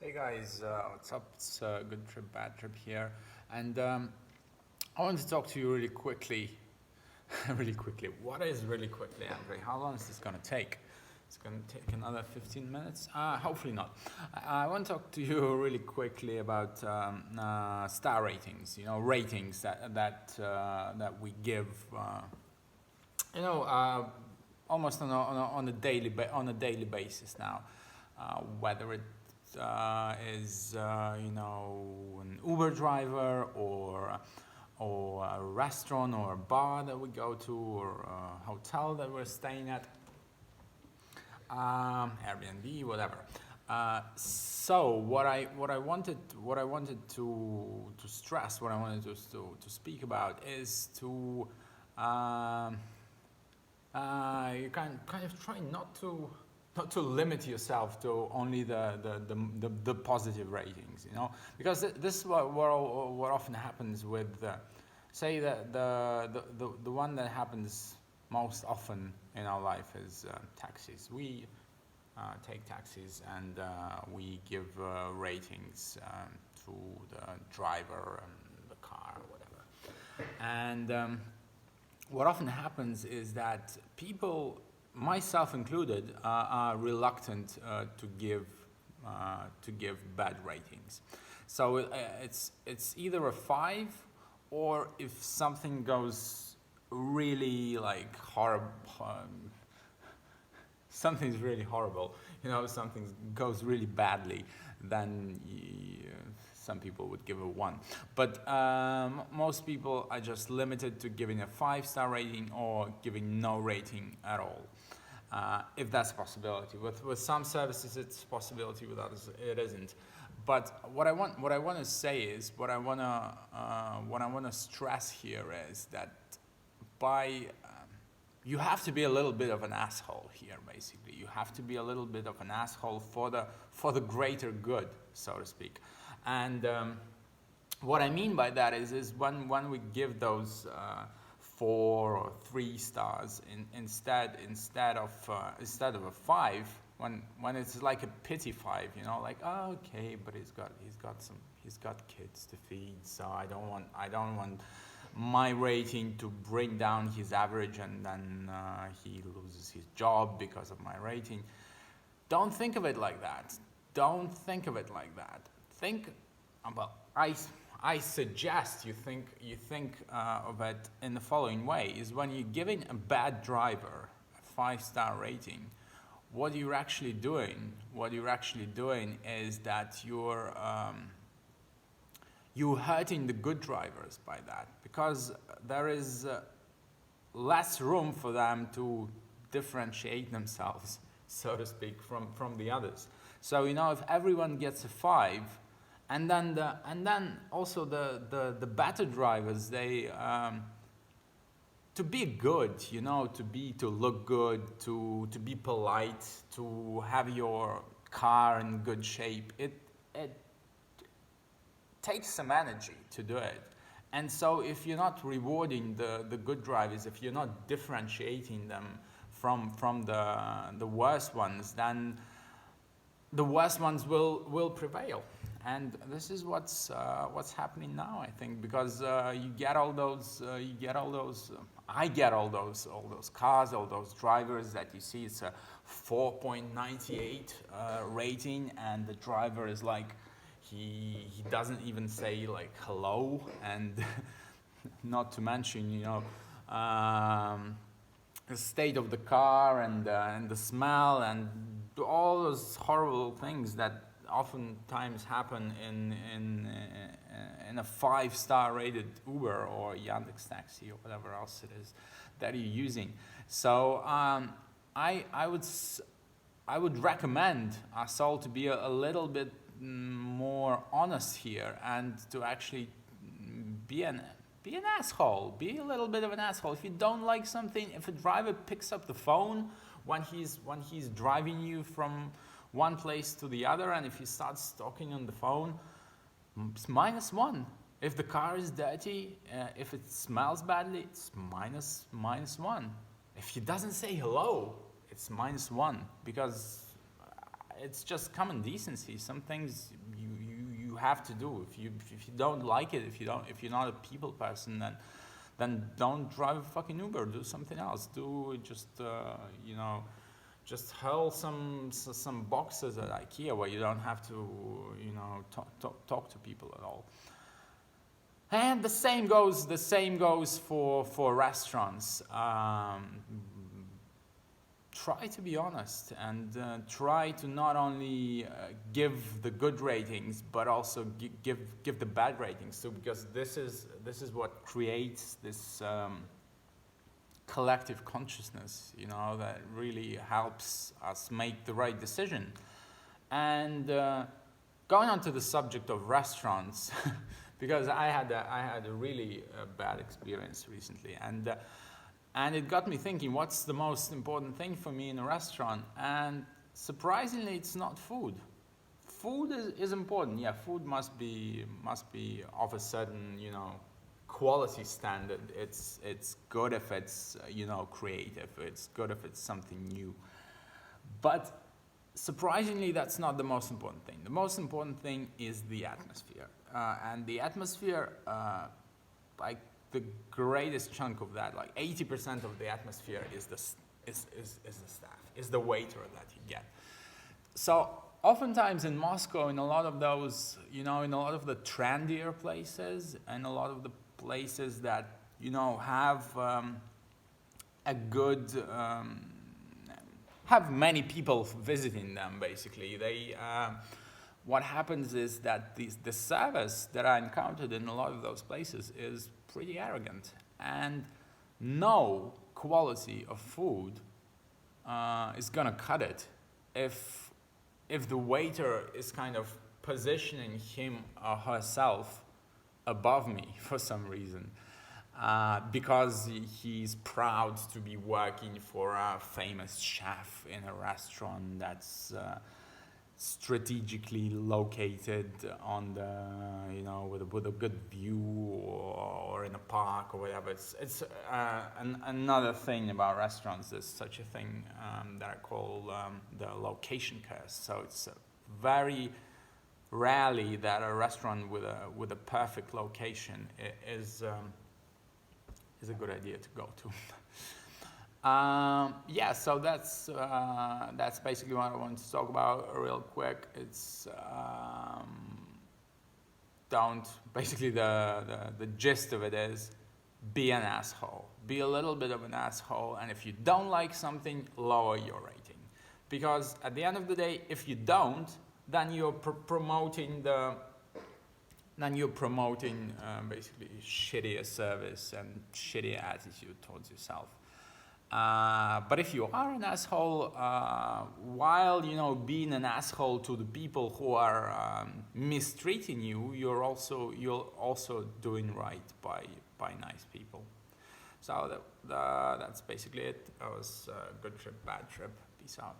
Hey guys, what's up? It's Good Trip, Bad Trip here, and I want to talk to you really quickly. Really quickly. What is really quickly, Andre? How long is this going to take? It's going to take another 15 minutes? Hopefully not. I want to talk to you really quickly about star ratings. You know, ratings that we give. You know, almost on a daily basis now. Whether it is an Uber driver or a restaurant or a bar that we go to or a hotel that we're staying at, Airbnb, whatever. So what I wanted to stress, what I wanted to speak about is to you kind of try not to limit yourself to only the positive ratings, you know, because this is what often happens with say the one that happens most often in our life is taxis. We take taxis and we give ratings to the driver and the car or whatever, and what often happens is that people, myself included, are reluctant to give bad ratings. So it's either a 5, or if something goes really like horrible, something's really horrible, you know, something goes really badly, then some people would give a 1. But most people are just limited to giving a 5-star rating or giving no rating at all. If that's a possibility. With some services it's a possibility, with others it isn't. But what I want to say is, what I want to stress here is that you have to be a little bit of an asshole here, basically. You have to be a little bit of an asshole for the greater good, so to speak. And what I mean by that is when we give those 4 or 3 stars instead of a 5, when it's like a pity 5, you know, like, oh, okay, but he's got kids to feed, so I don't want my rating to bring down his average, and then he loses his job because of my rating. Don't think of it like that. Don't think of it like that. Think, well, I suggest you think of it in the following way: is when you're giving a bad driver a 5-star rating, what you're actually doing is that you're hurting the good drivers by that, because there is less room for them to differentiate themselves, so to speak, from the others. So, you know, if everyone gets a 5, and then also the better drivers, they to be good, you know, to look good, to be polite, to have your car in good shape, it takes some energy to do it. And so if you're not rewarding the good drivers, if you're not differentiating them from the worst ones, then the worst ones will prevail. And this is what's happening now, I think, because I get all those cars, all those drivers that you see. It's a 4.98 rating, and the driver is like, he doesn't even say like hello, and not to mention, you know, the state of the car and the smell and all those horrible things that oftentimes happen in a 5-star rated Uber or Yandex taxi or whatever else it is that you're using. So I would recommend us all to be a little bit more honest here, and to actually be an asshole. Be a little bit of an asshole. If you don't like something, if a driver picks up the phone when he's driving you from one place to the other, and if he starts talking on the phone, it's -1. If the car is dirty, if it smells badly, it's -1. If he doesn't say hello, it's -1, because it's just common decency. Some things you have to do. If you don't like it, if you're not a people person, then don't drive a fucking Uber. Do something else. Do just just hurl some boxes at IKEA where you don't have to talk to people at all. And the same goes for restaurants. Try to be honest and try to not only give the good ratings but also give the bad ratings. So because this is what creates this collective consciousness, that really helps us make the right decision. And going on to the subject of restaurants, because I had a really bad experience recently, and it got me thinking, what's the most important thing for me in a restaurant? And surprisingly, it's not food. Food is important. Yeah, food must be of a certain quality standard. It's good if it's creative. It's good if it's something new. But surprisingly, that's not the most important thing. The most important thing is the atmosphere, and the atmosphere, like the greatest chunk of that, like 80% of the atmosphere is the staff, is the waiter that you get. So oftentimes in Moscow, in a lot of those, in a lot of the trendier places, and a lot of the places that have a good have many people visiting them. Basically, they what happens is that the service that I encountered in a lot of those places is pretty arrogant, and no quality of food is gonna cut it if the waiter is kind of positioning him or herself above me for some reason, because he's proud to be working for a famous chef in a restaurant that's strategically located on the with a good view or in a park or whatever. It's another thing about restaurants. There's such a thing that I call the location curse. So it's very rarely that a restaurant with a perfect location is a good idea to go to. Yeah, so that's basically what I want to talk about real quick. It's basically the gist of it is be an asshole. Be a little bit of an asshole, and if you don't like something, lower your rating. Because at the end of the day, if you don't, then you're promoting basically shittier service and shittier attitude towards yourself. But if you are an asshole, while being an asshole to the people who are mistreating you, you're also doing right by nice people. So that's basically it. That was Good Trip, Bad Trip. Peace out.